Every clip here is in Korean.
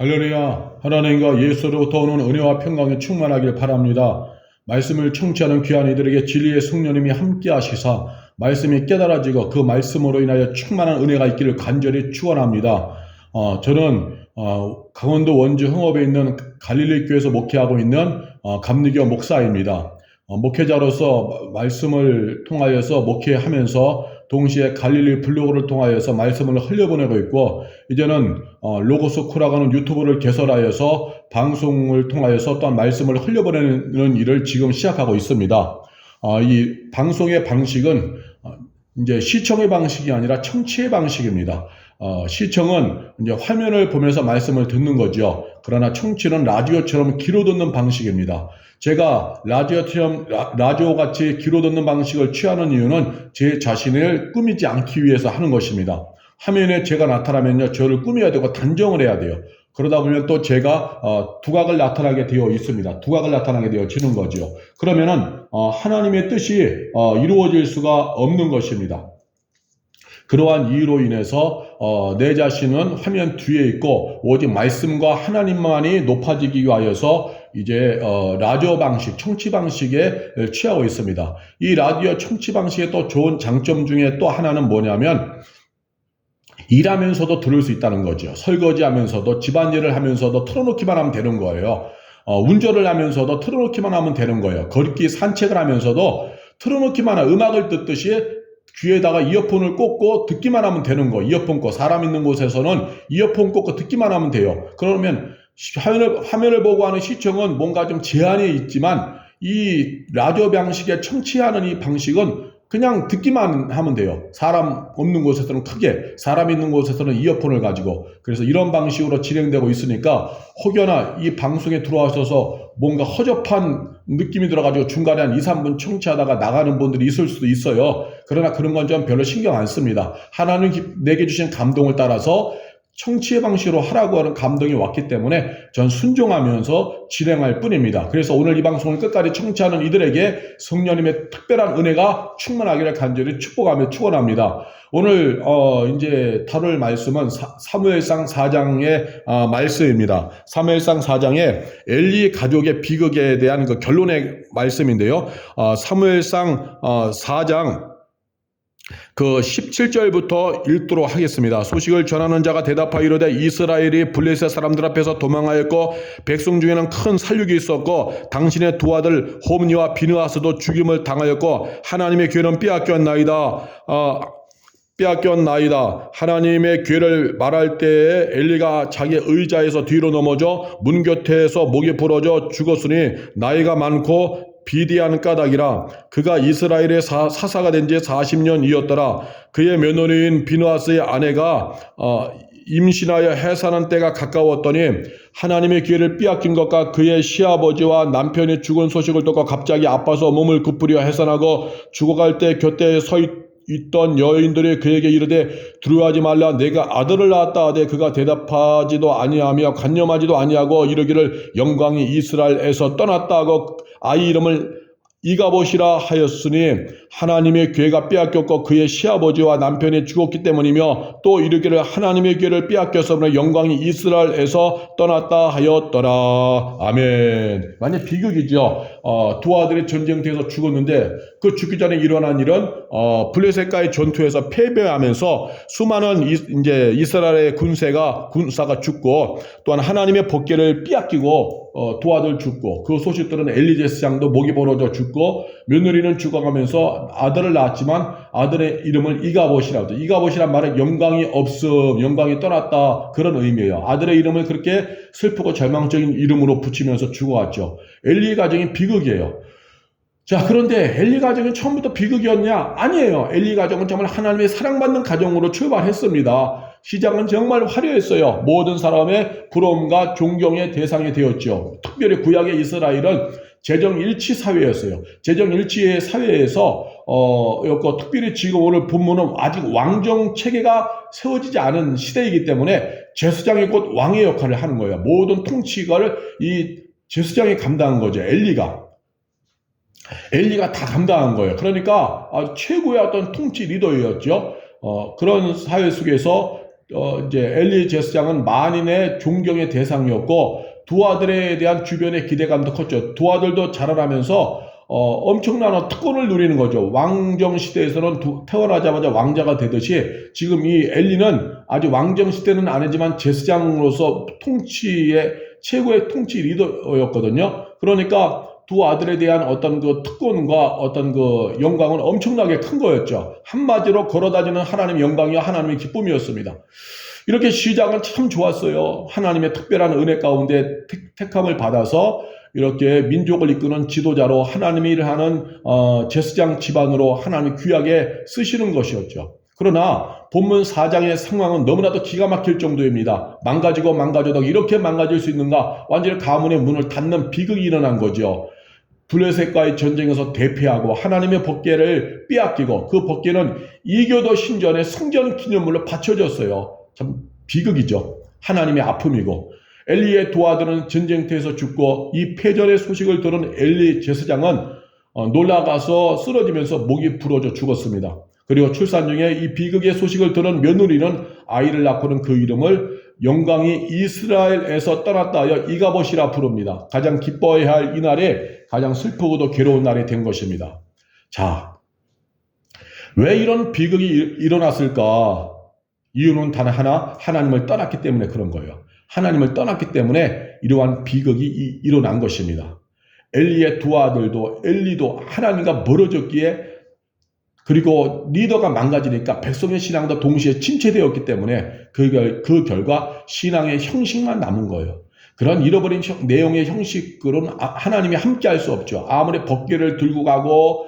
할렐루야. 하나님과 예수로부터 오는 은혜와 평강이 충만하길 바랍니다. 말씀을 청취하는 귀한 이들에게 진리의 성령님이 함께 하시사 말씀이 깨달아지고 그 말씀으로 인하여 충만한 은혜가 있기를 간절히 축원합니다. 저는 강원도 원주 흥업에 있는 갈릴리 교회에서 목회하고 있는 감리교 목사입니다. 목회자로서 말씀을 통하여서 목회하면서 동시에 갈릴리 블로그를 통하여서 말씀을 흘려보내고 있고, 이제는 로고스 코라가는 유튜브를 개설하여서 방송을 통하여서 또한 말씀을 흘려보내는 일을 지금 시작하고 있습니다. 이 방송의 방식은 이제 시청의 방식이 아니라 청취의 방식입니다. 시청은 이제 화면을 보면서 말씀을 듣는 거죠. 그러나 청취는 라디오처럼 귀로 듣는 방식입니다. 제가 라디오 같이 귀로 듣는 방식을 취하는 이유는 제 자신을 꾸미지 않기 위해서 하는 것입니다. 화면에 제가 나타나면요, 저를 꾸며야 되고 단정을 해야 돼요. 그러다 보면 또 제가 두각을 나타나게 되어 있습니다. 두각을 나타나게 되어지는 거죠. 그러면은 하나님의 뜻이 이루어질 수가 없는 것입니다. 그러한 이유로 인해서 내 자신은 화면 뒤에 있고 오직 말씀과 하나님만이 높아지기 위하여서 이제 라디오 방식, 청취 방식에 취하고 있습니다. 이 라디오 청취 방식의 또 좋은 장점 중에 또 하나는 뭐냐면, 일하면서도 들을 수 있다는 거죠. 설거지하면서도, 집안일을 하면서도 틀어놓기만 하면 되는 거예요. 운전을 하면서도 틀어놓기만 하면 되는 거예요. 걷기, 산책을 하면서도 틀어놓기만 하면 음악을 듣듯이 귀에다가 이어폰을 꽂고 듣기만 하면 되는 거. 이어폰 꽂고, 사람 있는 곳에서는 이어폰 꽂고 듣기만 하면 돼요. 그러면 화면을 보고 하는 시청은 뭔가 좀 제한이 있지만, 이 라디오 방식의 청취하는 이 방식은 그냥 듣기만 하면 돼요. 사람 없는 곳에서는 크게, 사람 있는 곳에서는 이어폰을 가지고. 그래서 이런 방식으로 진행되고 있으니까 혹여나 이 방송에 들어와셔서 뭔가 허접한 느낌이 들어가지고 중간에 한 2, 3분 청취하다가 나가는 분들이 있을 수도 있어요. 그러나 그런 건 좀 별로 신경 안 씁니다. 하나님 내게 주신 감동을 따라서 청취의 방식으로 하라고 하는 감동이 왔기 때문에 전 순종하면서 진행할 뿐입니다. 그래서 오늘 이 방송을 끝까지 청취하는 이들에게 성령님의 특별한 은혜가 충만하기를 간절히 축복하며 축원합니다. 오늘 이제 다룰 말씀은 사무엘상 4장의 말씀입니다. 사무엘상 4장의 엘리 가족의 비극에 대한 그 결론의 말씀인데요. 사무엘상 4장 그 17절부터 읽도록 하겠습니다. 소식을 전하는 자가 대답하여 이르되 이스라엘이 블레셋 사람들 앞에서 도망하였고 백성 중에는 큰 살육이 있었고 당신의 두 아들 홈니와 비느하스도 죽임을 당하였고 하나님의 교회는 빼앗겼나이다. 하나님의 괴를 말할 때에 엘리가 자기 의자에서 뒤로 넘어져 문 곁에서 목이 부러져 죽었으니 나이가 많고 비대한 까닭이라. 그가 이스라엘의 사사가 된 지 40년이었더라. 그의 며느리인 비느하스의 아내가 임신하여 해산한 때가 가까웠더니 하나님의 기회를 빼앗긴 것과 그의 시아버지와 남편이 죽은 소식을 듣고 갑자기 아파서 몸을 굽으려 해산하고 죽어갈 때 곁에 서 있던 여인들이 그에게 이르되 두려워하지 말라, 내가 아들을 낳았다 하되 그가 대답하지도 아니하며 간념하지도 아니하고 이르기를 영광이 이스라엘에서 떠났다 하고 아이 이름을 이가봇이라 하였으니 하나님의 괴가 빼앗겼고 그의 시아버지와 남편이 죽었기 때문이며 또 이르기를 하나님의 괴를 빼앗겼으므로 영광이 이스라엘에서 떠났다 하였더라. 아멘. 완전 비극이죠. 두 아들이 전쟁터에서 죽었는데 그 죽기 전에 일어난 일은 블레셋과의 전투에서 패배하면서 수많은 이제 이스라엘의 군사가 죽고 또한 하나님의 법궤를 빼앗기고 두 아들 죽고, 그 소식들은 엘리제스 장도 목이 벌어져 죽고 며느리는 죽어가면서 아들을 낳았지만 아들의 이름을 이가봇이라고 해요. 이가봇이란 말은 영광이 없음, 영광이 떠났다, 그런 의미예요. 아들의 이름을 그렇게 슬프고 절망적인 이름으로 붙이면서 죽어갔죠. 엘리 가정이 비극이에요. 자, 그런데 엘리 가정이 처음부터 비극이었냐? 아니에요. 엘리 가정은 정말 하나님의 사랑받는 가정으로 출발했습니다. 시작은 정말 화려했어요. 모든 사람의 부러움과 존경의 대상이 되었죠. 특별히 구약의 이스라엘은 재정일치 사회였어요. 재정일치의 사회에서 특별히 지금 오늘 본문은 아직 왕정 체계가 세워지지 않은 시대이기 때문에 제사장이 곧 왕의 역할을 하는 거예요. 모든 통치를 이 제사장이 감당한 거죠. 엘리가 다 감당한 거예요. 그러니까 최고의 어떤 통치 리더였죠. 그런 사회 속에서 이제 엘리 제사장은 만인의 존경의 대상이었고 두 아들에 대한 주변의 기대감도 컸죠. 두 아들도 자라나면서 엄청난 특권을 누리는 거죠. 왕정 시대에서는 태어나자마자 왕자가 되듯이 지금 이 엘리는 아직 왕정 시대는 아니지만 제사장으로서 통치의 최고의 통치 리더였거든요. 그러니까 두 아들에 대한 어떤 그 특권과 어떤 그 영광은 엄청나게 큰 거였죠. 한마디로 걸어다니는 하나님의 영광이요 하나님의 기쁨이었습니다. 이렇게 시작은 참 좋았어요. 하나님의 특별한 은혜 가운데 택함을 받아서 이렇게 민족을 이끄는 지도자로 하나님이 일하는 제사장 집안으로 하나님이 귀하게 쓰시는 것이었죠. 그러나 본문 4장의 상황은 너무나도 기가 막힐 정도입니다. 망가져도 이렇게 망가질 수 있는가? 완전히 가문의 문을 닫는 비극이 일어난 거죠. 블레셋과의 전쟁에서 대패하고 하나님의 법궤를 빼앗기고 그 법궤는 이교도 신전의 성전 기념물로 바쳐졌어요. 참 비극이죠. 하나님의 아픔이고 엘리의 두 아들은 전쟁터에서 죽고 이 패전의 소식을 들은 엘리 제사장은 놀라가서 쓰러지면서 목이 부러져 죽었습니다. 그리고 출산 중에 이 비극의 소식을 들은 며느리는 아이를 낳고는 그 이름을 영광이 이스라엘에서 떠났다 하여 이가봇이라 부릅니다. 가장 기뻐해야 할 이날에 가장 슬프고도 괴로운 날이 된 것입니다. 자, 왜 이런 비극이 일어났을까? 이유는 단 하나, 하나님을 떠났기 때문에 그런 거예요. 하나님을 떠났기 때문에 이러한 비극이 일어난 것입니다. 엘리의 두 아들도 엘리도 하나님과 멀어졌기에 그리고 리더가 망가지니까 백성의 신앙도 동시에 침체되었기 때문에 그 결과 신앙의 형식만 남은 거예요. 그런 잃어버린 내용의 형식으로는 하나님이 함께 할 수 없죠. 아무리 법궤를 들고 가고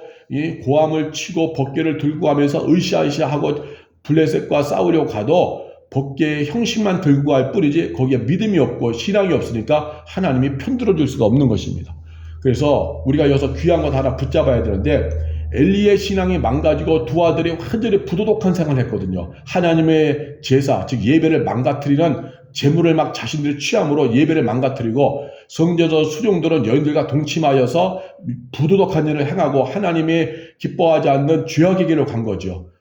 고함을 치고 법궤를 들고 가면서 으쌰으쌰하고 블레셋과 싸우려고 가도 법궤의 형식만 들고 갈 뿐이지 거기에 믿음이 없고 신앙이 없으니까 하나님이 편들어 줄 수가 없는 것입니다. 그래서 우리가 여기서 귀한 것 하나 붙잡아야 되는데 엘리의 신앙이 망가지고 두 아들이 완전히 부도덕한 생활을 했거든요. 하나님의 제사, 즉 예배를 망가뜨리는 재물을 막 자신들이 취함으로 예배를 망가뜨리고 성전에서 수종들은 여인들과 동침하여서 부도덕한 일을 행하고 하나님이 기뻐하지 않는 죄악의 길을 간 거죠.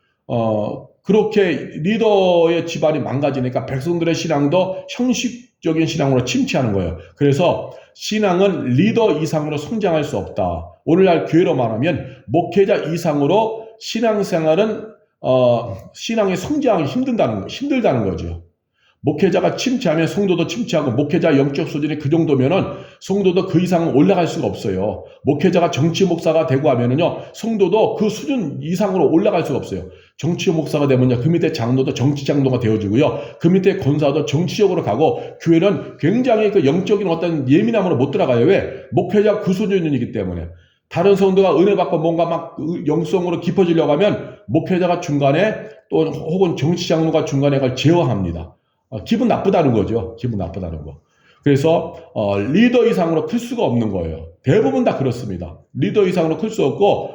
그렇게 리더의 집안이 망가지니까 백성들의 신앙도 형식적인 신앙으로 침체하는 거예요. 그래서 신앙은 리더 이상으로 성장할 수 없다. 오늘날 교회로 말하면 목회자 이상으로 신앙생활은 신앙이 성장하기 힘들다는 거죠. 목회자가 침체하면 성도도 침체하고 목회자 영적 수준이 그 정도면은 성도도 그 이상은 올라갈 수가 없어요. 목회자가 정치 목사가 되고 하면은요 성도도 그 수준 이상으로 올라갈 수가 없어요. 정치 목사가 되면요 그 밑에 장로도 정치 장로가 되어지고요 그 밑에 권사도 정치적으로 가고 교회는 굉장히 그 영적인 어떤 예민함으로 못 들어가요. 왜? 목회자가 그 수준이기 때문에. 다른 성도가 은혜 받고 뭔가 막 영성으로 깊어지려고 하면 목회자가 중간에 또 혹은 정치 장로가 중간에 그걸 제어합니다. 기분 나쁘다는 거죠. 기분 나쁘다는 거. 그래서 리더 이상으로 클 수가 없는 거예요. 대부분 다 그렇습니다. 리더 이상으로 클 수 없고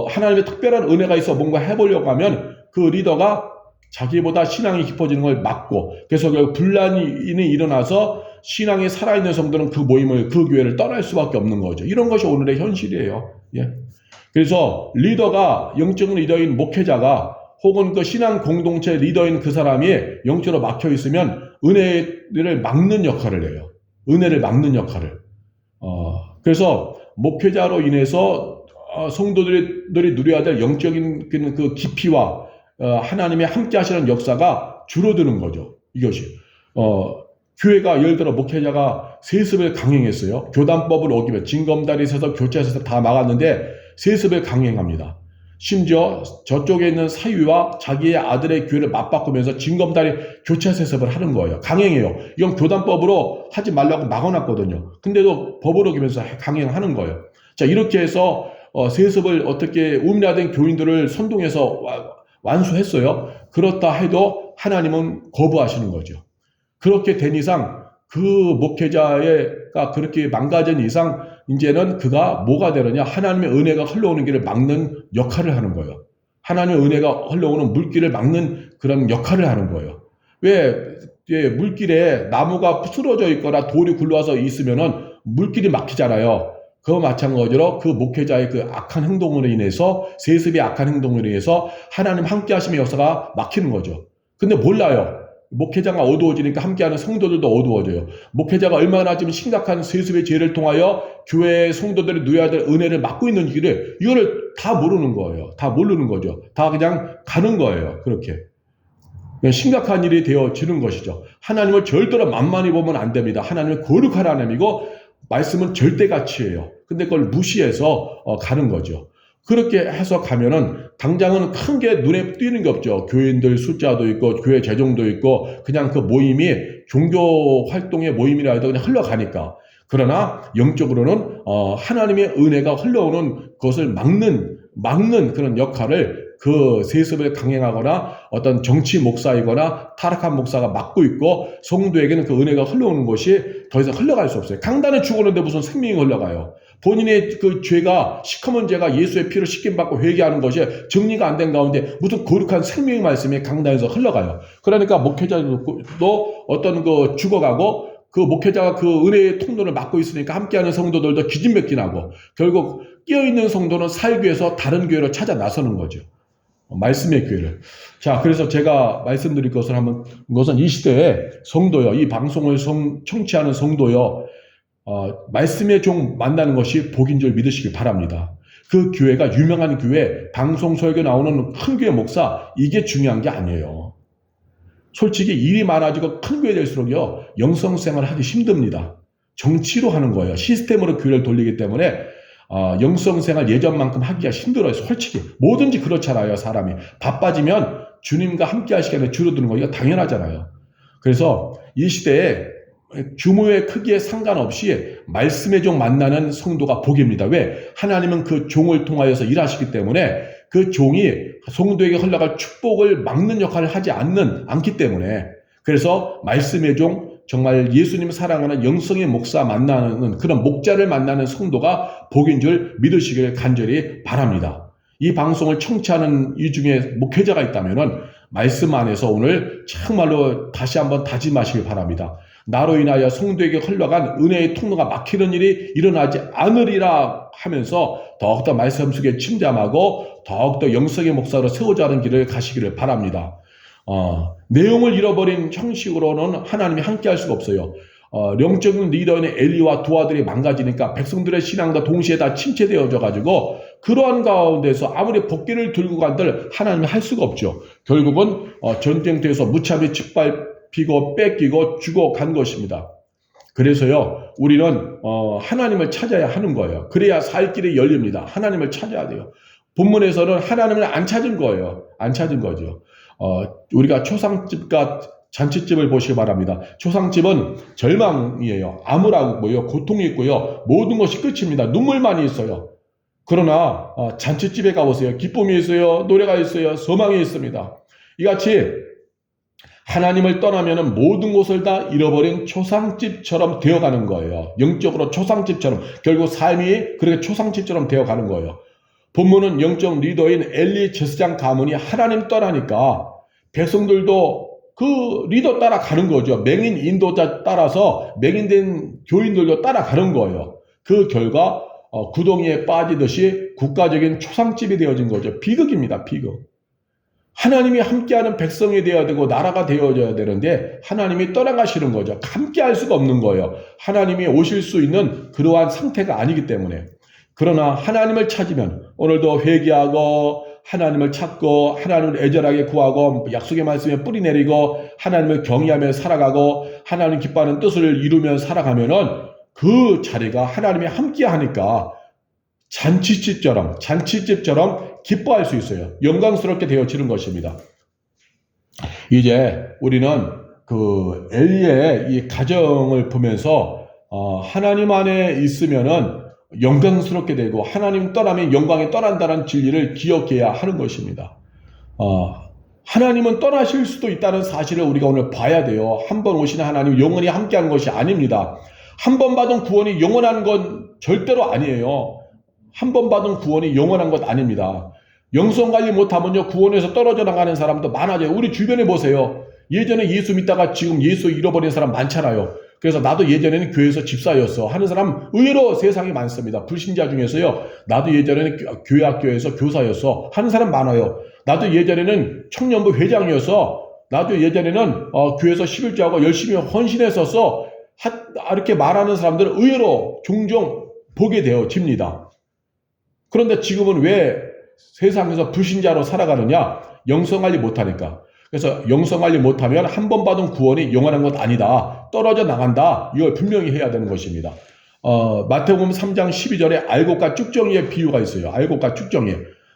하나님의 특별한 은혜가 있어 뭔가 해보려고 하면 그 리더가 자기보다 신앙이 깊어지는 걸 막고 그래서 분란이 일어나서 신앙이 살아있는 성도는 그 모임을 그 교회를 떠날 수밖에 없는 거죠. 이런 것이 오늘의 현실이에요. 예. 그래서 리더가 영적 리더인 목회자가 혹은 그 신앙 공동체 리더인 그 사람이 영적으로 막혀 있으면 은혜를 막는 역할을 해요. 은혜를 막는 역할을. 그래서 목회자로 인해서 성도들이 누려야 될 영적인 그 깊이와 하나님의 함께 하시는 역사가 줄어드는 거죠. 이것이. 교회가 예를 들어 목회자가 세습을 강행했어요. 교단법을 어기며 징검다리 세서 교차해서 다 막았는데 세습을 강행합니다. 심지어 저쪽에 있는 사위와 자기의 아들의 교회를 맞바꾸면서 징검다리 교차 세습을 하는 거예요. 강행해요. 이건 교단법으로 하지 말라고 막아놨거든요. 근데도 법을 어기면서 강행하는 거예요. 자, 이렇게 해서 세습을 어떻게 음란된 교인들을 선동해서 완수했어요. 그렇다 해도 하나님은 거부하시는 거죠. 그렇게 된 이상 그 목회자가 그렇게 망가진 이상 이제는 그가 뭐가 되느냐? 하나님의 은혜가 흘러오는 길을 막는 역할을 하는 거예요. 하나님의 은혜가 흘러오는 물길을 막는 그런 역할을 하는 거예요. 왜? 물길에 나무가 쓰러져 있거나 돌이 굴러와서 있으면은 물길이 막히잖아요. 그와 마찬가지로 그 목회자의 그 악한 행동으로 인해서 세습의 악한 행동으로 인해서 하나님 함께 하심의 역사가 막히는 거죠. 근데 몰라요. 목회자가 어두워지니까 함께하는 성도들도 어두워져요. 목회자가 얼마나 지금 심각한 세습의 죄를 통하여 교회의 성도들이 누려야 될 은혜를 막고 있는지를 이거를 다 모르는 거예요. 다 모르는 거죠. 다 그냥 가는 거예요. 그렇게. 심각한 일이 되어지는 것이죠. 하나님을 절대로 만만히 보면 안 됩니다. 하나님은 거룩한 하나님이고 말씀은 절대 가치예요. 근데 그걸 무시해서 가는 거죠. 그렇게 해서 가면은 당장은 큰 게 눈에 띄는 게 없죠. 교인들 숫자도 있고 교회 재정도 있고 그냥 그 모임이 종교 활동의 모임이라 해도 그냥 흘러가니까. 그러나 영적으로는 하나님의 은혜가 흘러오는 것을 막는 그런 역할을 그 세습을 강행하거나 어떤 정치 목사이거나 타락한 목사가 막고 있고 성도에게는 그 은혜가 흘러오는 것이 더 이상 흘러갈 수 없어요. 강단에 죽었는데 무슨 생명이 흘러가요. 본인의 그 죄가 시커먼 죄가 예수의 피로 씻김받고 회개하는 것이 정리가 안 된 가운데 무슨 거룩한 생명의 말씀이 강단에서 흘러가요. 그러니까 목회자도 어떤 그 죽어가고 그 목회자가 그 은혜의 통로를 막고 있으니까 함께하는 성도들도 기진맥진하고 결국 끼어있는 성도는 살기 위해서 다른 교회로 찾아 나서는 거죠. 말씀의 교회를. 자, 그래서 제가 말씀드릴 것은 이 시대에 성도요, 이 방송을 청취하는 성도요, 말씀의 종 만나는 것이 복인 줄 믿으시기 바랍니다. 그 교회가 유명한 교회, 방송 설교 나오는 큰 교회 목사, 이게 중요한 게 아니에요. 솔직히 일이 많아지고 큰 교회 될수록요, 영성생활을 하기 힘듭니다. 정치로 하는 거예요. 시스템으로 교회를 돌리기 때문에 영성생활 예전만큼 하기가 힘들어요. 솔직히 뭐든지 그렇잖아요. 사람이 바빠지면 주님과 함께 할 시간에 줄어드는 거 이거 당연하잖아요. 그래서 이 시대에 규모의 크기에 상관없이 말씀의 종 만나는 성도가 복입니다. 왜? 하나님은 그 종을 통하여서 일하시기 때문에 그 종이 성도에게 흘러갈 축복을 막는 역할을 하지 않기 때문에. 그래서 말씀의 종, 정말 예수님 사랑하는 영성의 목사 만나는 그런 목자를 만나는 성도가 복인 줄 믿으시길 간절히 바랍니다. 이 방송을 청취하는 이 중에 목회자가 있다면은 말씀 안에서 오늘 정말로 다시 한번 다짐하시길 바랍니다. 나로 인하여 성도에게 흘러간 은혜의 통로가 막히는 일이 일어나지 않으리라 하면서 더욱더 말씀 속에 침잠하고 더욱더 영성의 목사로 세우자 하는 길을 가시기를 바랍니다. 내용을 잃어버린 형식으로는 하나님이 함께 할 수가 없어요. 영적인 리더인 엘리와 두 아들이 망가지니까 백성들의 신앙도 동시에 다 침체되어져 가지고 그러한 가운데서 아무리 복귀를 들고 간들 하나님이 할 수가 없죠. 결국은 전쟁터에서 무참히 짓밟히고 뺏기고 죽어간 것입니다. 그래서요, 우리는 하나님을 찾아야 하는 거예요. 그래야 살 길이 열립니다. 하나님을 찾아야 돼요. 본문에서는 하나님을 안 찾은 거예요. 안 찾은 거죠. 우리가 초상집과 잔치집을 보시기 바랍니다. 초상집은 절망이에요. 암울하고요, 고통이 있고요, 모든 것이 끝입니다. 눈물만이 있어요. 그러나 잔치집에 가보세요. 기쁨이 있어요, 노래가 있어요, 소망이 있습니다. 이같이 하나님을 떠나면은 모든 것을 다 잃어버린 초상집처럼 되어가는 거예요. 영적으로 초상집처럼 결국 삶이 그렇게 초상집처럼 되어가는 거예요. 본문은 영적 리더인 엘리 제사장 가문이 하나님 떠나니까 백성들도 그 리더 따라가는 거죠. 맹인 인도자 따라서 맹인된 교인들도 따라가는 거예요. 그 결과 구덩이에 빠지듯이 국가적인 초상집이 되어진 거죠. 비극입니다. 비극. 하나님이 함께하는 백성이 되어야 되고 나라가 되어져야 되는데 하나님이 떠나가시는 거죠. 함께할 수가 없는 거예요. 하나님이 오실 수 있는 그러한 상태가 아니기 때문에. 그러나 하나님을 찾으면 오늘도 회개하고 하나님을 찾고 하나님을 애절하게 구하고 약속의 말씀에 뿌리 내리고 하나님을 경외하며 살아가고 하나님 기뻐하는 뜻을 이루며 살아가면은 그 자리가 하나님이 함께 하니까 잔치집처럼 기뻐할 수 있어요. 영광스럽게 되어지는 것입니다. 이제 우리는 그 엘리의 이 가정을 보면서 하나님 안에 있으면은 영광스럽게 되고 하나님 떠나면 영광이 떠난다는 진리를 기억해야 하는 것입니다. 하나님은 떠나실 수도 있다는 사실을 우리가 오늘 봐야 돼요. 한 번 오시는 하나님 영원히 함께하는 것이 아닙니다. 한 번 받은 구원이 영원한 건 절대로 아니에요. 한 번 받은 구원이 영원한 것 아닙니다. 영성관리 못하면요 구원에서 떨어져 나가는 사람도 많아져요. 우리 주변에 보세요. 예전에 예수 믿다가 지금 예수 잃어버린 사람 많잖아요. 그래서 나도 예전에는 교회에서 집사였어 하는 사람 의외로 세상에 많습니다. 불신자 중에서요. 나도 예전에는 교회 학교에서 교사였어 하는 사람 많아요. 나도 예전에는 청년부 회장이었어. 나도 예전에는 교회에서 11조하고 열심히 헌신했었어. 이렇게 말하는 사람들은 의외로 종종 보게 되어집니다. 그런데 지금은 왜 세상에서 불신자로 살아가느냐? 영성관리 못하니까. 그래서 영성관리 못하면 한 번 받은 구원이 영원한 것 아니다. 떨어져 나간다. 이걸 분명히 해야 되는 것입니다. 마태복음 3장 12절에 알곡과 쭉정이의 비유가 있어요. 알곡과 쭉정이.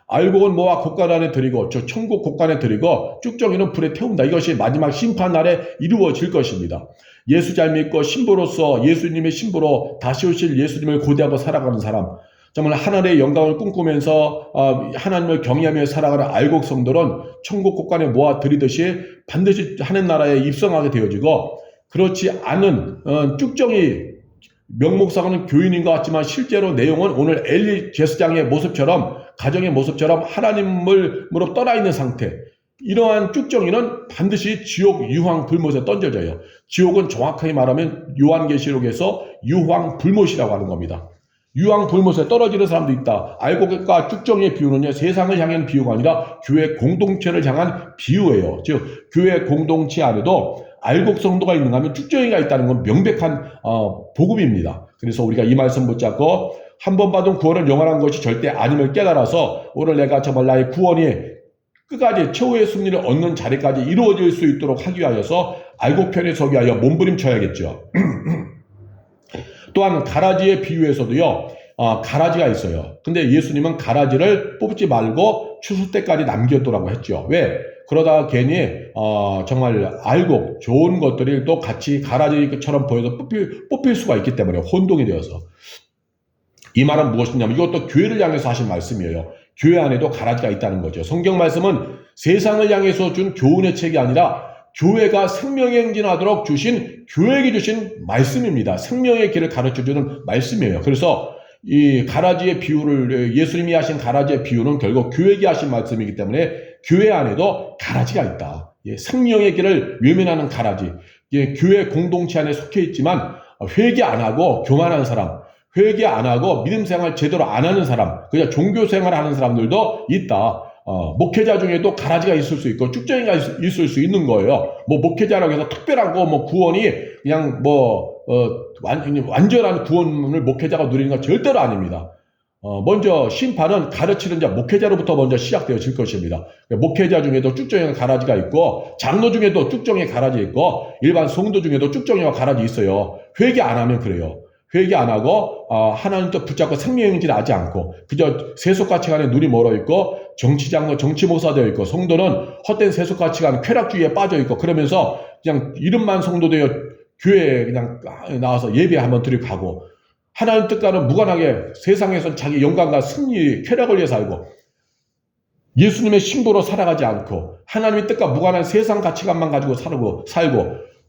알곡은 모아 곡간 안에 들이고 저 천국 곡간에 들이고 쭉정이는 불에 태운다. 이것이 마지막 심판날에 이루어질 것입니다. 예수 잘 믿고 신부로서 예수님의 신부로 다시 오실 예수님을 고대하고 살아가는 사람, 정말 하나님의 영광을 꿈꾸면서 하나님을 경외하며 살아가는 알곡 성도는 천국 곡간에 모아 들이듯이 반드시 하는 나라에 입성하게 되어지고, 그렇지 않은 쭉정이 명목상은 교인인 것 같지만 실제로 내용은 오늘 엘리 제사장의 모습처럼, 가정의 모습처럼 하나님으로 떠나 있는 상태, 이러한 쭉정이는 반드시 지옥 유황 불못에 던져져요. 지옥은 정확하게 말하면 요한계시록에서 유황 불못이라고 하는 겁니다. 유황 불못에 떨어지는 사람도 있다. 알곡과 쭉정이의 비유는요, 세상을 향한 비유가 아니라 교회 공동체를 향한 비유예요. 즉 교회 공동체 안에도 알곡 성도가 있는가 하면 쭉정이가 있다는 건 명백한 복음입니다. 그래서 우리가 이 말씀 붙잡고 한 번 받은 구원은 영원한 것이 절대 아님을 깨달아서 오늘 내가 정말 나의 구원이 끝까지 최후의 승리를 얻는 자리까지 이루어질 수 있도록 하기 위하여서 알곡 편에 서기 위하여 몸부림쳐야겠죠. 또한 가라지의 비유에서도요, 가라지가 있어요. 근데 예수님은 가라지를 뽑지 말고 추수 때까지 남겨두라고 했죠. 왜? 그러다가 괜히 정말 알곡 좋은 것들이 또 같이 가라지처럼 보여서 뽑힐 수가 있기 때문에 혼동이 되어서. 이 말은 무엇이냐면 이것도 교회를 향해서 하신 말씀이에요. 교회 안에도 가라지가 있다는 거죠. 성경 말씀은 세상을 향해서 준 교훈의 책이 아니라 교회가 생명의 행진하도록 주신, 교회에게 주신 말씀입니다. 생명의 길을 가르쳐주는 말씀이에요. 그래서 이 가라지의 비유를, 예수님이 하신 가라지의 비유는 결국 교회에게 하신 말씀이기 때문에 교회 안에도 가라지가 있다. 생명의 길을 외면하는 가라지. 교회 공동체 안에 속해 있지만 회개 안 하고 교만한 사람, 회개 안 하고 믿음 생활 제대로 안 하는 사람, 그냥 종교 생활 하는 사람들도 있다. 목회자 중에도 가라지가 있을 수 있고 쭉정이가 있을 수 있는 거예요. 뭐 목회자라고 해서 특별하고 뭐 구원이 그냥 완전한 구원을 목회자가 누리는 건 절대로 아닙니다. 먼저 심판은 가르치는 자, 목회자로부터 먼저 시작되어질 것입니다. 목회자 중에도 쭉정이가 가라지가 있고, 장로 중에도 쭉정이 가라지 있고, 일반 성도 중에도 쭉정이와 가라지 있어요. 회개 안 하면 그래요. 회개 안 하고 하나님 또 붙잡고 생명행진 하지 않고 그저 세속가치관에 눈이 멀어 있고 정치장로 정치목사 되어 있고 성도는 헛된 세속가치관 쾌락주의에 빠져 있고 그러면서 그냥 이름만 성도 되어 교회에 그냥 나와서 예배 한번 드리고 가고, 하나님 뜻과는 무관하게 세상에선 자기 영광과 승리 쾌락을 위해 살고 예수님의 신부로 살아가지 않고 하나님의 뜻과 무관한 세상 가치관만 가지고 살고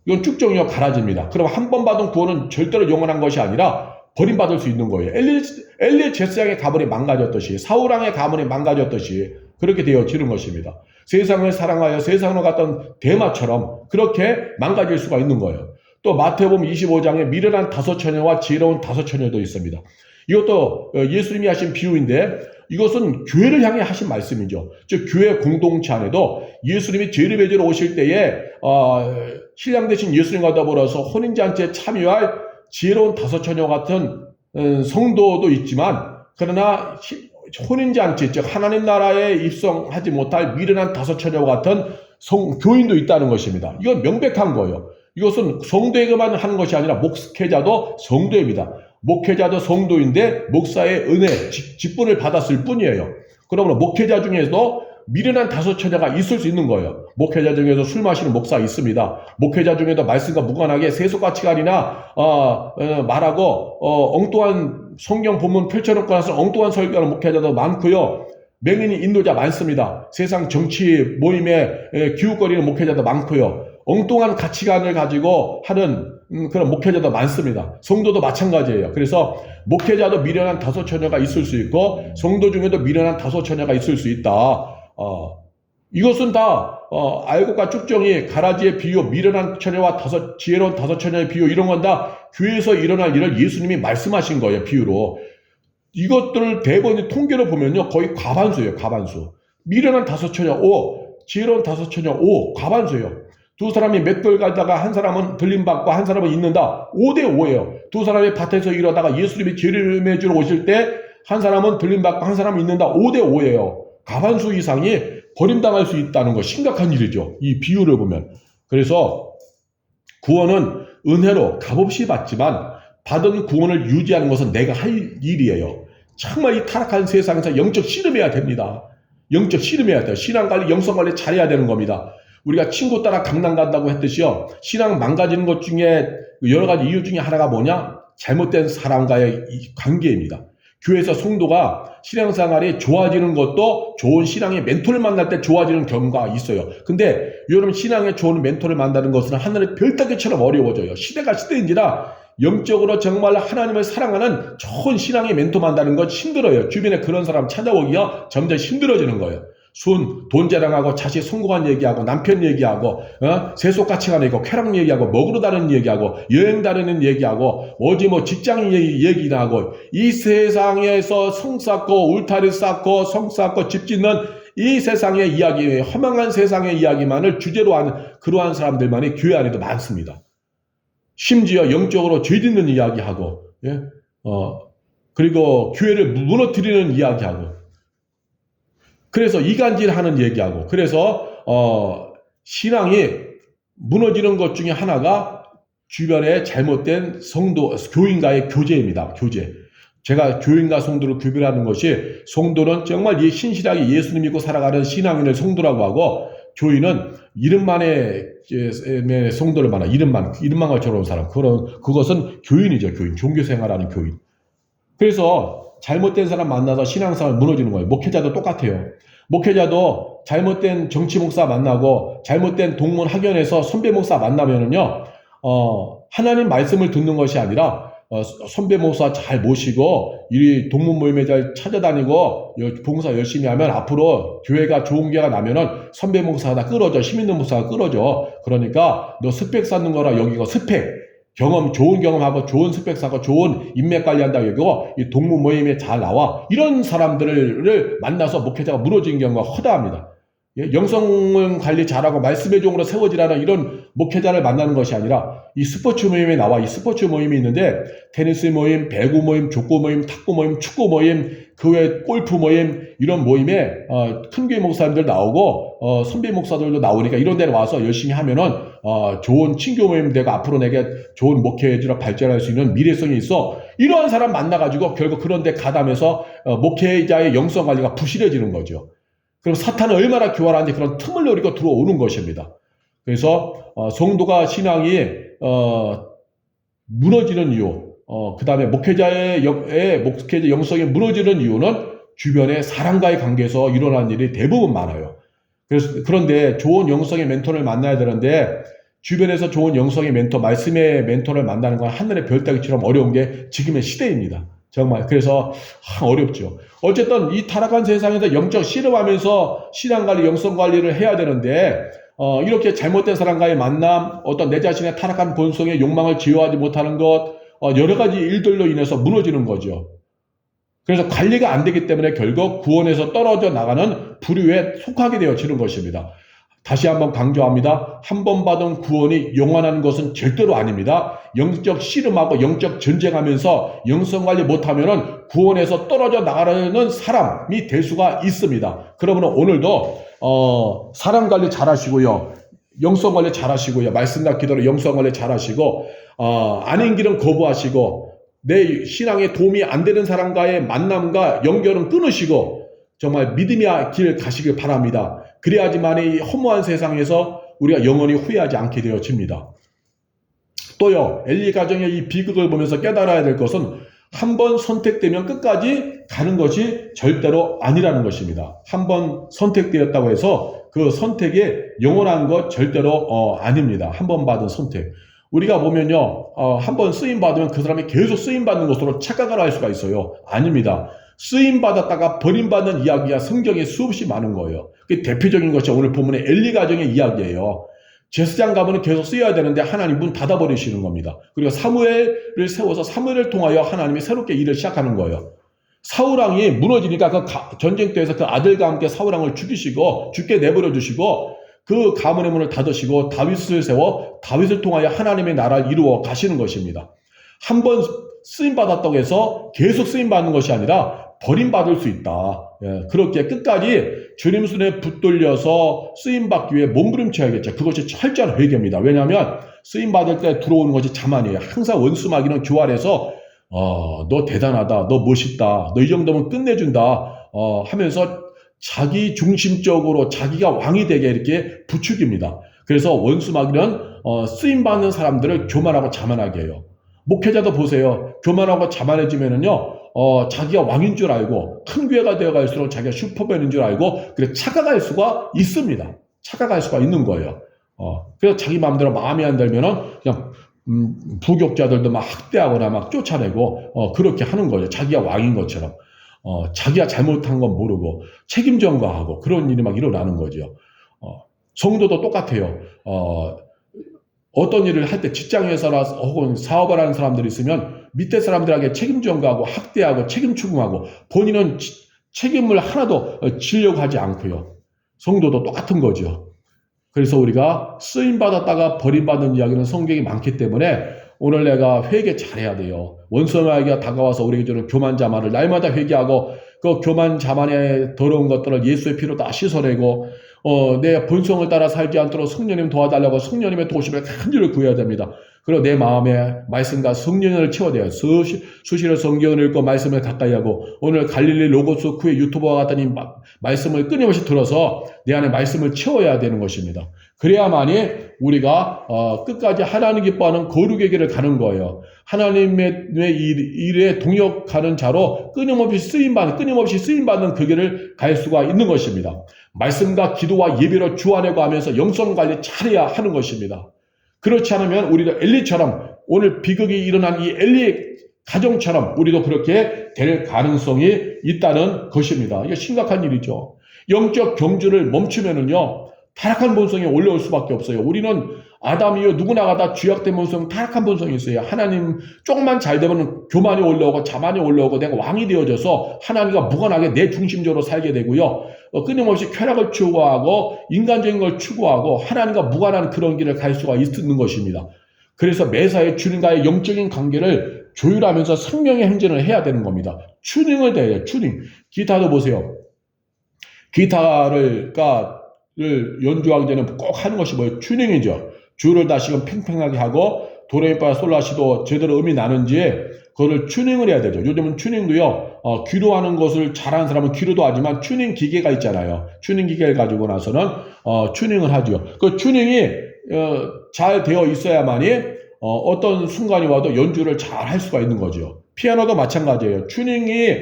이건 쭉정이와 가라지입니다. 그럼 한 번 받은 구원은 절대로 영원한 것이 아니라 버림받을 수 있는 거예요. 엘리 제사장의 가문이 망가졌듯이, 사울왕의 가문이 망가졌듯이 그렇게 되어지는 것입니다. 세상을 사랑하여 세상으로 갔던 대마처럼 그렇게 망가질 수가 있는 거예요. 또 마태복음 25장에 미련한 5처녀와 지혜로운 5처녀도 있습니다. 이것도 예수님이 하신 비유인데 이것은 교회를 향해 하신 말씀이죠. 즉 교회 공동체 안에도 예수님이 제르베지로 오실 때에 신랑 되신 예수님과 더불어서 혼인잔치에 참여할 지혜로운 5처녀 같은 성도도 있지만, 그러나 혼인잔치, 즉 하나님 나라에 입성하지 못할 미련한 5처녀 같은 교인도 있다는 것입니다. 이건 명백한 거예요. 이것은 성도에게만 하는 것이 아니라 목회자도 성도입니다. 목회자도 성도인데 목사의 은혜, 직분을 받았을 뿐이에요. 그러므로 목회자 중에서도 미련한 5처녀가 있을 수 있는 거예요. 목회자 중에서 술 마시는 목사 있습니다. 목회자 중에도 말씀과 무관하게 세속가치관이나 말하고 엉뚱한 성경 본문 펼쳐놓고 나서 엉뚱한 설교하는 목회자도 많고요. 맹인이 인도자 많습니다. 세상 정치 모임에 기웃거리는 목회자도 많고요. 엉뚱한 가치관을 가지고 하는 그런 목회자도 많습니다. 성도도 마찬가지예요. 그래서 목회자도 미련한 5처녀가 있을 수 있고 성도 중에도 미련한 5처녀가 있을 수 있다. 이것은 다 알곡과 쭉정이 가라지의 비유, 미련한 처녀와 지혜로운 5처녀의 비유, 이런 건 다 교회에서 일어날 일을 예수님이 말씀하신 거예요. 비유로. 이것들을 대번에 통계로 보면요 거의 과반수예요. 과반수. 미련한 5처녀, 지혜로운 다섯 처녀 5, 과반수예요. 두 사람이 맷돌 가다가 한 사람은 들림받고 한 사람은 잊는다. 5대 5예요. 두 사람이 밭에서 일하다가 예수님이 죄를 매주러 오실 때 한 사람은 들림받고 한 사람은 잊는다. 5대 5예요. 과반수 이상이 버림당할 수 있다는 거 심각한 일이죠. 이 비유를 보면. 그래서 구원은 은혜로 값없이 받지만 받은 구원을 유지하는 것은 내가 할 일이에요. 정말 이 타락한 세상에서 영적 씨름해야 됩니다. 영적 씨름해야 돼요. 신앙관리, 영성관리 잘해야 되는 겁니다. 우리가 친구 따라 강남 간다고 했듯이요. 신앙 망가지는 것 중에 여러 가지 이유 중에 하나가 뭐냐? 잘못된 사람과의 관계입니다. 교회에서 성도가 신앙생활이 좋아지는 것도 좋은 신앙의 멘토를 만날 때 좋아지는 경우가 있어요. 근데 여러분 신앙에 좋은 멘토를 만나는 것은 하늘의 별따기처럼 어려워져요. 시대가 시대인지라 영적으로 정말 하나님을 사랑하는 좋은 신앙의 멘토 만나는 건 힘들어요. 주변에 그런 사람 찾아오기가 점점 힘들어지는 거예요. 돈 자랑하고 자식 성공한 얘기하고 남편 얘기하고 세속가치 관에 있고 쾌락 얘기하고 먹으러 다니는 얘기하고 여행 다니는 얘기하고 직장 얘기나 하고 이 세상에서 성 쌓고 울타리 쌓고 성 쌓고 집 짓는 이 세상의 이야기, 허망한 세상의 이야기만을 주제로 하는 그러한 사람들만이 교회 안에도 많습니다. 심지어 영적으로 죄 짓는 이야기하고 그리고 교회를 무너뜨리는 이야기하고 그래서 이간질하는 얘기하고 그래서 신앙이 무너지는 것 중에 하나가 주변에 잘못된 성도 교인과의 교제입니다. 교제. 제가 교인과 성도를 구별하는 것이 성도는 정말 신실하게 예수님 믿고 살아가는 신앙인을 성도라고 하고 교인은 이름만의 성도를 말하 이름만 가져온 사람 그것은 교인이죠. 교인. 종교생활하는 교인. 그래서 잘못된 사람 만나서 신앙생활 무너지는 거예요. 목회자도 똑같아요. 목회자도 잘못된 정치 목사 만나고 잘못된 동문 학연에서 선배 목사 만나면은요, 하나님 말씀을 듣는 것이 아니라 선배 목사 잘 모시고 이 동문 모임에 잘 찾아다니고 봉사 열심히 하면 앞으로 교회가 좋은 교회가 나면은 선배 목사가 끌어져 힘 있는 목사가 끌어져. 그러니까 너 스펙 쌓는 거라 여기가 스펙. 좋은 경험하고 좋은 스펙 쌓고 좋은 인맥 관리한다고 얘기고 이 동문 모임에 잘 나와. 이런 사람들을 만나서 목회자가 무너진 경우가 허다합니다. 영성 관리 잘하고 말씀의 종으로 세워지라는 이런 목회자를 만나는 것이 아니라 이 스포츠 모임에 나와. 이 스포츠 모임이 있는데 테니스 모임, 배구 모임, 족구 모임, 탁구 모임, 축구 모임, 그 외 골프 모임 이런 모임에 큰 교회 목사님들 나오고 선배 목사들도 나오니까 이런 데로 와서 열심히 하면은 좋은 친교 모임 되고 앞으로 내게 좋은 목회자로 발전할 수 있는 미래성이 있어. 이러한 사람 만나가지고 결국 그런 데 가담해서 목회자의 영성 관리가 부실해지는 거죠. 그럼 사탄은 얼마나 교활한지 그런 틈을 노리고 들어오는 것입니다. 그래서 성도가 신앙이 무너지는 이유, 그 다음에 목회자 영성이 무너지는 이유는 주변의 사람과의 관계에서 일어나는 일이 대부분 많아요. 그런데 좋은 영성의 멘토를 만나야 되는데 주변에서 좋은 영성의 멘토, 말씀의 멘토를 만나는 건 하늘의 별따기처럼 어려운 게 지금의 시대입니다. 정말 그래서 어렵죠. 어쨌든 이 타락한 세상에서 영적 씨름하면서 신앙관리, 영성관리를 해야 되는데 이렇게 잘못된 사람과의 만남, 어떤 내 자신의 타락한 본성의 욕망을 제어하지 못하는 것, 여러 가지 일들로 인해서 무너지는 거죠. 그래서 관리가 안 되기 때문에 결국 구원에서 떨어져 나가는 부류에 속하게 되어지는 것입니다. 다시 한번 강조합니다. 한 번 받은 구원이 영원한 것은 절대로 아닙니다. 영적 씨름하고 영적 전쟁하면서 영성관리 못하면 구원에서 떨어져 나가는 사람이 될 수가 있습니다. 그러면 오늘도 사람관리 잘하시고요. 영성관리 잘하시고요. 말씀과 기도로 영성관리 잘하시고 아닌 길은 거부하시고 내 신앙에 도움이 안 되는 사람과의 만남과 연결은 끊으시고 정말 믿음의 길 가시길 바랍니다. 그래야지만 이 허무한 세상에서 우리가 영원히 후회하지 않게 되어집니다. 또요, 엘리 가정의 이 비극을 보면서 깨달아야 될 것은 한 번 선택되면 끝까지 가는 것이 절대로 아니라는 것입니다. 한 번 선택되었다고 해서 그 선택이 영원한 것 절대로 아닙니다. 한 번 받은 선택. 우리가 보면요, 한 번 쓰임 받으면 그 사람이 계속 쓰임 받는 것으로 착각을 할 수가 있어요. 아닙니다. 쓰임 받았다가 버림받는 이야기가 성경에 수없이 많은 거예요. 그 대표적인 것이 오늘 본문의 엘리 가정의 이야기예요. 제사장 가문은 계속 쓰여야 되는데 하나님 문 닫아버리시는 겁니다. 그리고 사무엘을 세워서 사무엘을 통하여 하나님이 새롭게 일을 시작하는 거예요. 사울왕이 무너지니까 전쟁터에서 그 아들과 함께 사울왕을 죽게 내버려 두시고 그 가문의 문을 닫으시고 다윗을 세워 다윗을 통하여 하나님의 나라를 이루어 가시는 것입니다. 한 번 쓰임받았다고 해서 계속 쓰임받는 것이 아니라 버림받을 수 있다. 그렇게 끝까지 주님 손에 붙들려서 쓰임받기 위해 몸부림쳐야겠죠. 그것이 철저한 회개입니다. 왜냐하면 쓰임받을 때 들어오는 것이 자만이에요. 항상 원수마귀는 교활해서 너 대단하다, 너 멋있다, 너 이 정도면 끝내준다 하면서 자기 중심적으로 자기가 왕이 되게 이렇게 부추깁니다. 그래서 원수마귀는 쓰임받는 사람들을 교만하고 자만하게 해요. 목회자도 보세요. 교만하고 자만해지면은요, 자기가 왕인 줄 알고 큰 교회가 되어갈수록 자기가 슈퍼맨인 줄 알고 그래 착각할 수가 있습니다. 착각할 수가 있는 거예요. 그래서 자기 마음대로 마음이 안 들면은 그냥 부교육자들도 막 학대하거나 막 쫓아내고 그렇게 하는 거죠. 자기가 왕인 것처럼. 자기가 잘못한 건 모르고 책임 전가하고 그런 일이 막 일어나는 거죠. 성도도 똑같아요. 어떤 일을 할 때 직장에서나 혹은 사업을 하는 사람들이 있으면 밑에 사람들에게 책임 전가하고 학대하고 책임 추궁하고 본인은 책임을 하나도 지려고 하지 않고요. 성도도 똑같은 거죠. 그래서 우리가 쓰임받았다가 버림받는 이야기는 성경이 많기 때문에 오늘 내가 회개 잘해야 돼요. 원수마귀가 다가와서 우리에게 주는 교만자만을 날마다 회개하고 그 교만자만의 더러운 것들을 예수의 피로 다 씻어내고 내 본성을 따라 살지 않도록 성령님 도와달라고 성령님의 도우심을 간절히 구해야 됩니다. 그리고 내 마음에 말씀과 성령을 채워야 돼요. 수시로 성경을 읽고 말씀을 가까이 하고 오늘 갈릴리 로고스 쿠의 유튜버와 같은 이 말씀을 끊임없이 들어서 내 안에 말씀을 채워야 되는 것입니다. 그래야만이 우리가 끝까지 하나님 기뻐하는 거룩의 길을 가는 거예요. 하나님의 일에 동역하는 자로 끊임없이 쓰임받는 그 길을 갈 수가 있는 것입니다. 말씀과 기도와 예배로 주안하고 하면서 영성 관리 잘해야 하는 것입니다. 그렇지 않으면 우리도 엘리처럼 오늘 비극이 일어난 이 엘리 가정처럼 우리도 그렇게 될 가능성이 있다는 것입니다. 이게 심각한 일이죠. 영적 경주를 멈추면은요, 타락한 본성이 올라올 수밖에 없어요. 우리는 아담이요 누구나가 다 죄악된 본성, 타락한 본성이 있어요. 하나님 조금만 잘 되면 교만이 올라오고 자만이 올라오고 내가 왕이 되어져서 하나님과 무관하게 내 중심적으로 살게 되고요. 끊임없이 쾌락을 추구하고 인간적인 걸 추구하고 하나님과 무관한 그런 길을 갈 수가 있는 것입니다. 그래서 매사에 주님과의 영적인 관계를 조율하면서 생명의 행진을 해야 되는 겁니다. 튜닝을 돼야 돼요. 튜닝. 기타도 보세요. 기타를 연주하기 전에 꼭 하는 것이 뭐예요? 튜닝이죠. 줄을 다시금 팽팽하게 하고 도레미파 솔라시도 제대로 음이 나는지 그거를 튜닝을 해야 되죠. 요즘은 튜닝도요. 귀로 하는 것을 잘하는 사람은 귀로도 하지만 튜닝 기계가 있잖아요. 튜닝 기계를 가지고 나서는 튜닝을 하죠. 그 튜닝이 잘 되어 있어야만이 어떤 순간이 와도 연주를 잘 할 수가 있는 거죠. 피아노도 마찬가지예요. 튜닝이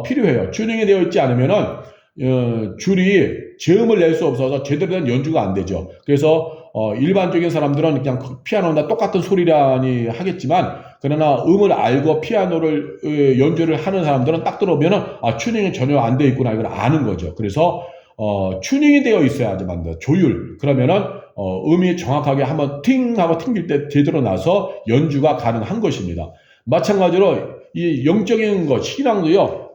필요해요. 튜닝이 되어 있지 않으면은 줄이 제음을 낼 수 없어서 제대로 된 연주가 안 되죠. 그래서 일반적인 사람들은 그냥 피아노나 똑같은 소리라니 하겠지만 그러나 음을 알고 피아노를 연주를 하는 사람들은 딱 들어오면은 튜닝이 전혀 안 되어 있구나 이걸 아는 거죠. 그래서 튜닝이 되어 있어야지만 조율. 그러면은 음이 정확하게 한번 팅 하고 튕길 때 제대로 나서 연주가 가능한 것입니다. 마찬가지로 이 영적인 것 신앙도요.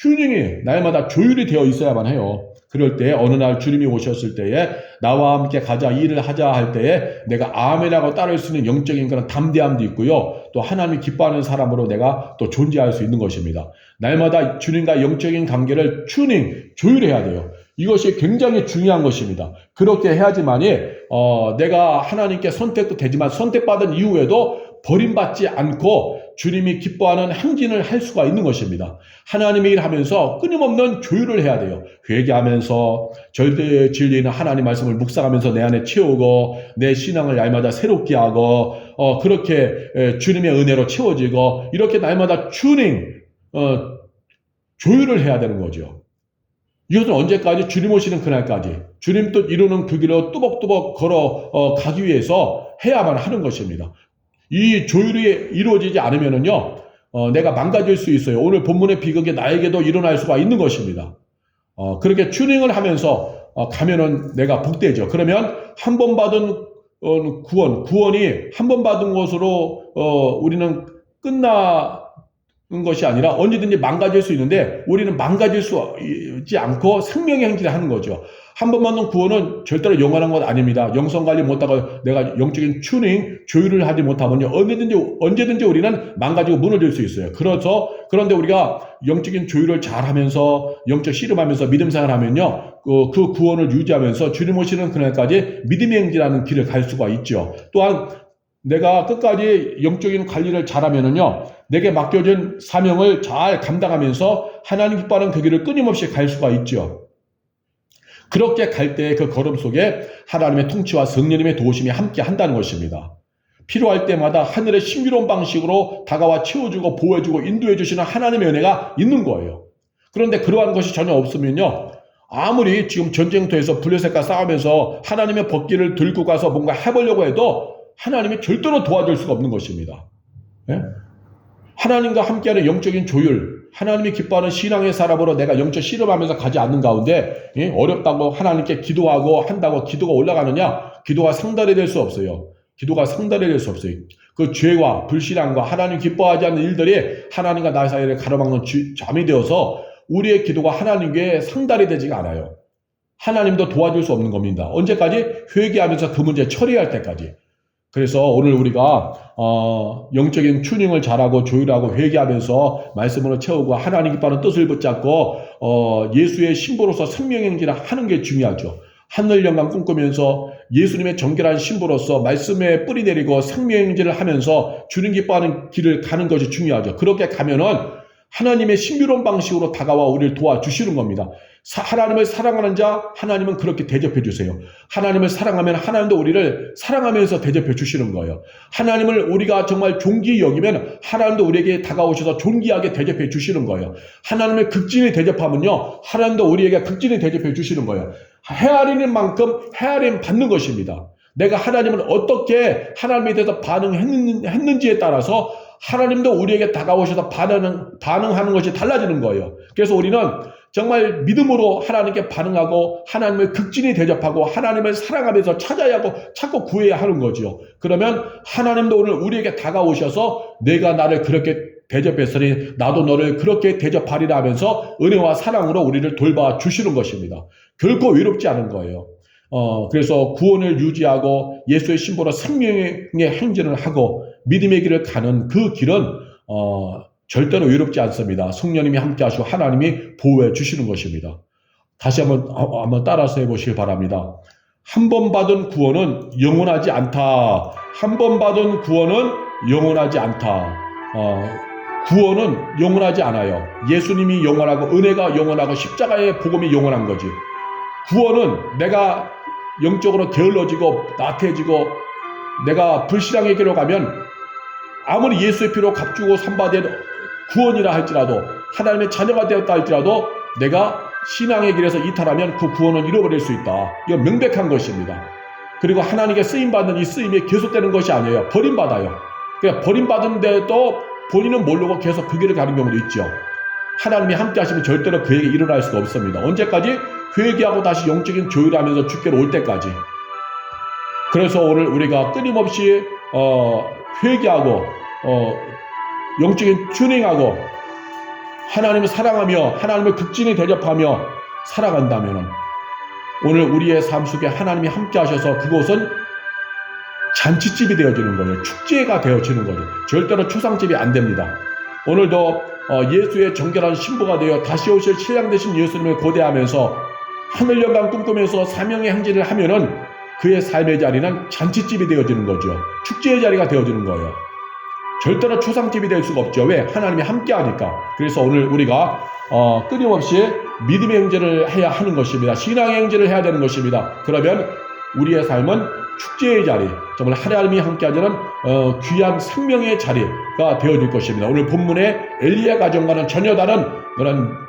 튜닝이 날마다 조율이 되어 있어야만 해요. 그럴 때 어느 날 주님이 오셨을 때에 나와 함께 가자 일을 하자 할 때에 내가 아멘하고 따를 수 있는 영적인 그런 담대함도 있고요. 또 하나님이 기뻐하는 사람으로 내가 또 존재할 수 있는 것입니다. 날마다 주님과 영적인 관계를 조율해야 돼요. 이것이 굉장히 중요한 것입니다. 그렇게 해야지만이 내가 하나님께 선택도 되지만 선택받은 이후에도 버림받지 않고 주님이 기뻐하는 행진을 할 수가 있는 것입니다. 하나님의 일 하면서 끊임없는 조율을 해야 돼요. 회개하면서 절대 진리는 하나님 말씀을 묵상하면서 내 안에 채우고 내 신앙을 날마다 새롭게 하고 그렇게 주님의 은혜로 채워지고 이렇게 날마다 조율을 해야 되는 거죠. 이것은 언제까지? 주님 오시는 그날까지 주님 뜻 이루는 그 길을 뚜벅뚜벅 걸어 가기 위해서 해야만 하는 것입니다. 이 조율이 이루어지지 않으면은요, 내가 망가질 수 있어요. 오늘 본문의 비극이 나에게도 일어날 수가 있는 것입니다. 그렇게 튜닝을 하면서 가면은 내가 복되죠. 그러면 한 번 받은 구원이 한 번 받은 것으로 우리는 것이 아니라 언제든지 망가질 수 있는데 우리는 망가질 수 있지 않고 생명의 행진을 하는 거죠. 한 번 받는 구원은 절대로 영원한 것 아닙니다. 영성 관리 못하고 내가 영적인 튜닝, 조율을 하지 못하면요. 언제든지 우리는 망가지고 무너질 수 있어요. 그런데 우리가 영적인 조율을 잘 하면서, 영적 씨름하면서 믿음 생활하면요. 그 구원을 유지하면서 주님 오시는 그날까지 믿음의 행진하는 길을 갈 수가 있죠. 또한 내가 끝까지 영적인 관리를 잘하면은요, 내게 맡겨진 사명을 잘 감당하면서 하나님 기뻐하는 그 길을 끊임없이 갈 수가 있죠. 그렇게 갈 때 그 걸음 속에 하나님의 통치와 성령님의 도우심이 함께 한다는 것입니다. 필요할 때마다 하늘의 신비로운 방식으로 다가와 채워주고 보호해주고 인도해주시는 하나님의 은혜가 있는 거예요. 그런데 그러한 것이 전혀 없으면요, 아무리 지금 전쟁터에서 블레셋과 싸우면서 하나님의 법궤를 들고 가서 뭔가 해보려고 해도 하나님이 절대로 도와줄 수가 없는 것입니다. 예? 하나님과 함께하는 영적인 조율, 하나님이 기뻐하는 신앙의 사람으로 내가 영적 씨름하면서 가지 않는 가운데 어렵다고 하나님께 기도하고 한다고 기도가 올라가느냐? 기도가 상달이 될 수 없어요. 기도가 상달이 될 수 없어요. 그 죄와 불신앙과 하나님 기뻐하지 않는 일들이 하나님과 나 사이를 가로막는 잠이 되어서 우리의 기도가 하나님께 상달이 되지가 않아요. 하나님도 도와줄 수 없는 겁니다. 언제까지? 회개하면서 그 문제 처리할 때까지. 그래서 오늘 우리가 영적인 튜닝을 잘하고 조율하고 회개하면서 말씀으로 채우고 하나님 기뻐하는 뜻을 붙잡고 예수의 신부로서 생명의 행진을 하는 게 중요하죠. 하늘 영광 꿈꾸면서 예수님의 정결한 신부로서 말씀에 뿌리 내리고 생명의 행진을 하면서 주님 기뻐하는 길을 가는 것이 중요하죠. 그렇게 가면은 하나님의 신비로운 방식으로 다가와 우리를 도와주시는 겁니다. 하나님을 사랑하는 자, 하나님은 그렇게 대접해 주세요. 하나님을 사랑하면 하나님도 우리를 사랑하면서 대접해 주시는 거예요. 하나님을 우리가 정말 존귀히 여기면 하나님도 우리에게 다가오셔서 존귀하게 대접해 주시는 거예요. 하나님을 극진히 대접하면요, 하나님도 우리에게 극진히 대접해 주시는 거예요. 헤아리는 만큼 헤아림 받는 것입니다. 내가 하나님을 어떻게 하나님에 대해서 반응했는지에 따라서 하나님도 우리에게 다가오셔서 반응하는 것이 달라지는 거예요. 그래서 우리는 정말 믿음으로 하나님께 반응하고 하나님을 극진히 대접하고 하나님을 사랑하면서 찾아야 하고 찾고 구해야 하는 거죠. 그러면 하나님도 오늘 우리에게 다가오셔서 내가 나를 그렇게 대접했으니 나도 너를 그렇게 대접하리라 하면서 은혜와 사랑으로 우리를 돌봐 주시는 것입니다. 결코 외롭지 않은 거예요. 그래서 구원을 유지하고 예수의 신부로 생명의 행진을 하고 믿음의 길을 가는 그 길은 절대로 외롭지 않습니다. 성령님이 함께 하시고 하나님이 보호해 주시는 것입니다. 다시 한번 따라서 해보시기 바랍니다. 한 번 받은 구원은 영원하지 않다. 한 번 받은 구원은 영원하지 않다. 구원은 영원하지 않아요. 예수님이 영원하고 은혜가 영원하고 십자가의 복음이 영원한 거지. 구원은 내가 영적으로 게을러지고 나태해지고 내가 불신앙의 길로 가면 아무리 예수의 피로 값주고 산바된 구원이라 할지라도 하나님의 자녀가 되었다 할지라도 내가 신앙의 길에서 이탈하면 그 구원은 잃어버릴 수 있다. 이건 명백한 것입니다. 그리고 하나님께 쓰임받는 이 쓰임이 계속되는 것이 아니에요. 버림받아요. 그러니까 버림받은데도 본인은 모르고 계속 그 길을 가는 경우도 있죠. 하나님이 함께 하시면 절대로 그에게 일어날 수가 없습니다. 언제까지? 회개하고 다시 영적인 조율하면서 주께로 올 때까지. 그래서 오늘 우리가 끊임없이 회개하고 영적인 튜닝하고 하나님을 사랑하며 하나님을 극진히 대접하며 살아간다면 오늘 우리의 삶 속에 하나님이 함께 하셔서 그곳은 잔치집이 되어지는 거예요. 축제가 되어지는 거죠. 절대로 추상집이 안 됩니다. 오늘도 예수의 정결한 신부가 되어 다시 오실 신랑 되신 예수님을 고대하면서 하늘 영광 꿈꾸면서 사명의 행진을 하면은 그의 삶의 자리는 잔치집이 되어지는 거죠. 축제의 자리가 되어지는 거예요. 절대로 추상집이 될 수가 없죠. 왜? 하나님이 함께 하니까. 그래서 오늘 우리가 끊임없이 믿음의 행진을 해야 하는 것입니다. 신앙의 행진을 해야 되는 것입니다. 그러면 우리의 삶은 축제의 자리, 정말 하나님이 함께 하자는 귀한 생명의 자리가 되어질 것입니다. 오늘 본문의 엘리야 가정과는 전혀 다른 그런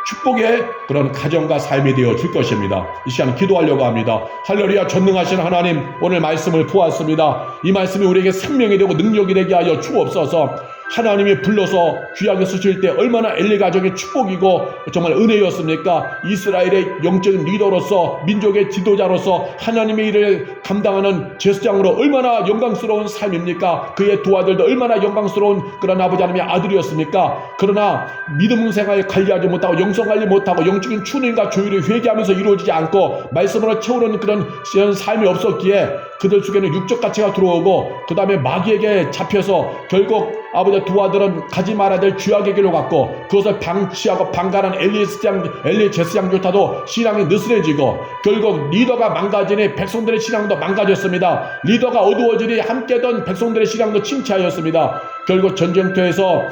축복의 그런 가정과 삶이 되어질 것입니다. 이 시간 기도하려고 합니다. 할렐루야. 전능하신 하나님, 오늘 말씀을 보았습니다. 이 말씀이 우리에게 생명이 되고 능력이 되게 하여 주옵소서. 하나님이 불러서 귀하게 쓰실 때 얼마나 엘리 가족의 축복이고 정말 은혜였습니까? 이스라엘의 영적인 리더로서 민족의 지도자로서 하나님의 일을 감당하는 제사장으로 얼마나 영광스러운 삶입니까? 그의 두 아들도 얼마나 영광스러운 그런 아버지 하나님의 아들이었습니까? 그러나 믿음 생활 관리하지 못하고 영성 관리 못하고 영적인 추능과 조율이 회개하면서 이루어지지 않고 말씀으로 채우는 그런 삶이 없었기에 그들 속에는 육적 가치가 들어오고 그 다음에 마귀에게 잡혀서 결국 아버지 두 아들은 가지 말아야 될 죄악의 길로 갔고 그것을 방치하고 방관한 엘리 제사장조차도 신앙이 느슨해지고 결국 리더가 망가지니 백성들의 신앙도 망가졌습니다. 리더가 어두워지니 함께던 백성들의 신앙도 침체하였습니다. 결국 전쟁터에서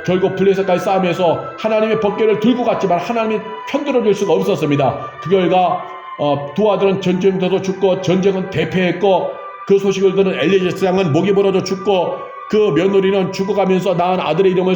결국 블레셋과의 싸움에서 하나님의 법궤를 들고 갔지만 하나님이 편들어줄 수가 없었습니다. 그 결과 두 아들은 전쟁터도 죽고 전쟁은 대패했고 그 소식을 들은 엘리 제사장은 목이 부러져 죽고 그 며느리는 죽어가면서 낳은 아들의 이름을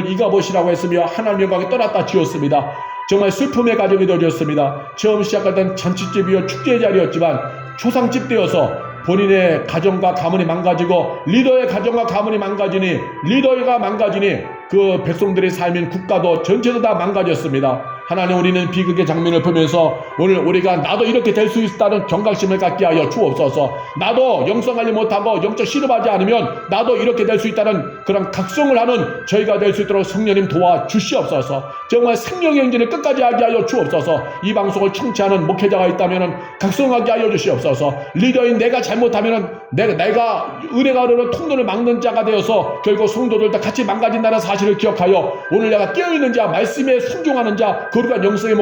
이가봇이라고 했으며 하나님의 영광이 떠났다 지었습니다. 정말 슬픔의 가정이 되어졌습니다. 처음 시작했던 잔치집이요 축제의 자리였지만 초상집 되어서 본인의 가정과 가문이 망가지고 리더의 가정과 가문이 망가지니 리더가 망가지니 그 백성들의 삶인 국가도 전체도 다 망가졌습니다. 하나님, 우리는 비극의 장면을 보면서 오늘 우리가 나도 이렇게 될 수 있다는 경각심을 갖게 하여 주옵소서. 나도 영성하지 못하고 영적 실험하지 않으면 나도 이렇게 될 수 있다는 그런 각성을 하는 저희가 될 수 있도록 성령님 도와주시옵소서. 정말 생명의 행진을 끝까지 하게 하여 주옵소서. 이 방송을 청취하는 목회자가 있다면 각성하게 하여 주시옵소서. 리더인 내가 잘못하면 내가 은혜가 흐르는 통로를 막는 자가 되어서 결국 성도들도 같이 망가진다는 사실을 기억하여 오늘 내가 깨어있는 자, 말씀에 순종하는 자, 거룩한 영성의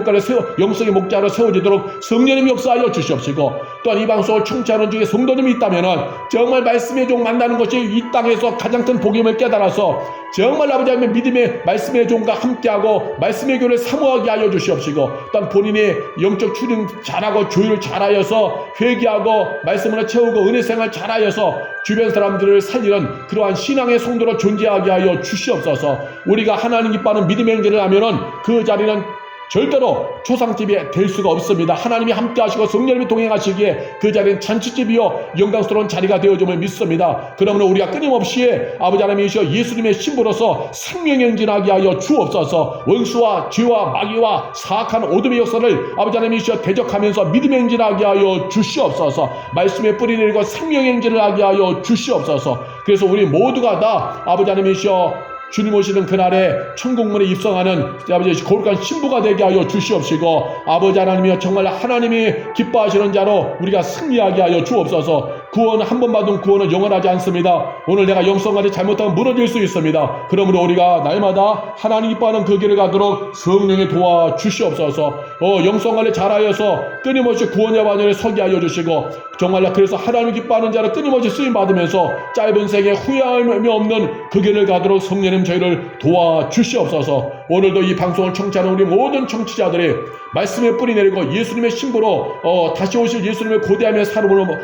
목자로 세워지도록 성령님이 역사하여 주시옵시고, 또한 이 방송을 청취하는 중에 성도님이 있다면 정말 말씀의 종 만나는 것이 이 땅에서 가장 큰 복임을 깨달아서 정말 아버지 하나님의 믿음의 말씀의 종과 함께하고 말씀의 교를 사모하게 하여 주시옵시고, 또한 본인이 영적 추림 잘하고 조율을 잘하여서 회개하고 말씀으로 채우고 은혜 생활 잘하여서 주변 사람들을 살리는 그러한 신앙의 성도로 존재하게 하여 주시옵소서. 우리가 하나님 기뻐하는 믿음의 행진을 하면은 그 자리는 절대로 초상집이 될 수가 없습니다. 하나님이 함께 하시고 성령님이 동행하시기에 그 자리는 잔치집이요 영광스러운 자리가 되어줌을 믿습니다. 그러므로 우리가 끊임없이 아버지 하나님이시여 예수님의 신부로서 생명의 행진하게 하여 주옵소서. 원수와 죄와 마귀와 사악한 어둠의 역사를 아버지 하나님이시여 대적하면서 믿음의 행진하게 하여 주시옵소서. 말씀의 뿌리 내리고 생명의 행진을 하게 하여 주시옵소서. 그래서 우리 모두가 다 아버지 하나님이시여 주님 오시는 그날에 천국문에 입성하는 아버지 거룩한 신부가 되게 하여 주시옵시고, 아버지 하나님이여 정말 하나님이 기뻐하시는 자로 우리가 승리하게 하여 주옵소서. 구원 한 번 받은 구원은 영원하지 않습니다. 오늘 내가 영성관리 잘못하면 무너질 수 있습니다. 그러므로 우리가 날마다 하나님 기뻐하는 그 길을 가도록 성령이 도와 주시옵소서. 영성관리 잘하여서 끊임없이 구원의 반열에 서게 하여 주시고, 정말 그래서 하나님 기뻐하는 자를 끊임없이 쓰임 받으면서 짧은 생에 후회함이 없는 그 길을 가도록 성령님 저희를 도와 주시옵소서. 오늘도 이 방송을 청취하는 우리 모든 청취자들이 말씀의 뿌리 내리고 예수님의 신부로 다시 오실 예수님의 고대하며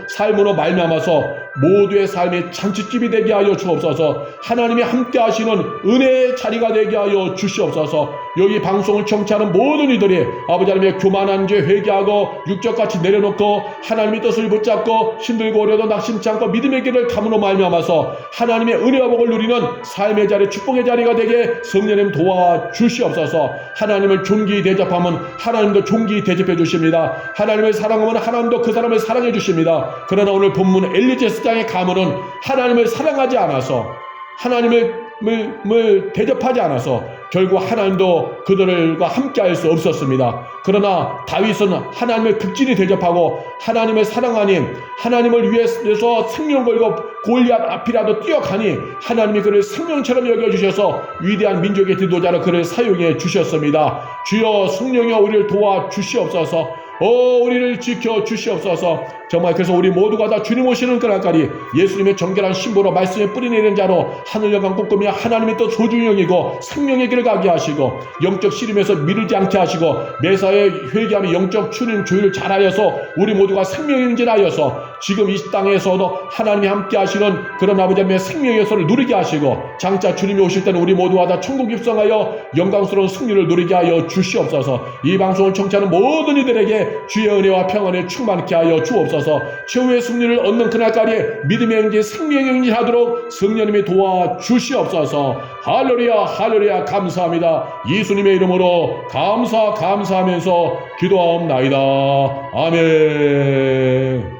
삶으로 말미암아서 모두의 삶이 잔치집이 되게 하여 주옵소서. 하나님이 함께 하시는 은혜의 자리가 되게 하여 주시옵소서. 여기 방송을 청취하는 모든 이들이 아버지 하나님의 교만한 죄 회개하고 육적같이 내려놓고 하나님의 뜻을 붙잡고 힘들고 어려도 낙심치 않고 믿음의 길을 감으로 말미암아서 하나님의 은혜와 복을 누리는 삶의 자리, 축복의 자리가 되게 성령님 도와 주시옵소서. 하나님을 존귀히 대접하면 하나님도 존귀히 대접해 주십니다. 하나님을 사랑하면 하나님도 그 사람을 사랑해 주십니다. 그러나 오늘 본문 엘리 제사장의 가문은 하나님을 사랑하지 않아서 하나님을 대접하지 않아서 결국 하나님도 그들과 함께 할 수 없었습니다. 그러나 다윗은 하나님을 극진히 대접하고 하나님을 사랑하니 하나님을 위해서 생명 걸고 골리앗 앞이라도 뛰어가니 하나님이 그를 생명처럼 여겨주셔서 위대한 민족의 지도자로 그를 사용해 주셨습니다. 주여 성령이여 우리를 도와 주시옵소서. 우리를 지켜 주시옵소서. 정말 그래서 우리 모두가 다 주님 오시는 그날까지 예수님의 정결한 신부로 말씀에 뿌리 내리는 자로 하늘 영광 꿈꾸며 하나님의 또 소중형이고 생명의 길을 가게 하시고 영적 씨름에서 미루지 않게 하시고 매사에 회개하며 영적 추림 조율을 잘하여서 우리 모두가 생명의 행진하여서 지금 이 땅에서도 하나님이 함께 하시는 그런 아버지 하나님의 생명의 역사를 누리게 하시고 장차 주님이 오실 때는 우리 모두가 다 천국 입성하여 영광스러운 승리를 누리게 하여 주시옵소서. 이 방송을 청취하는 모든 이들에게 주의 은혜와 평안을 충만케 하여 주옵소서. 주옵소서. 최후의 승리를 얻는 그날까지 믿음의 행진, 생명의 행진하도록 성령님이 도와주시옵소서. 할렐루야 할렐루야 감사합니다. 예수님의 이름으로 감사하면서 기도하옵나이다. 아멘.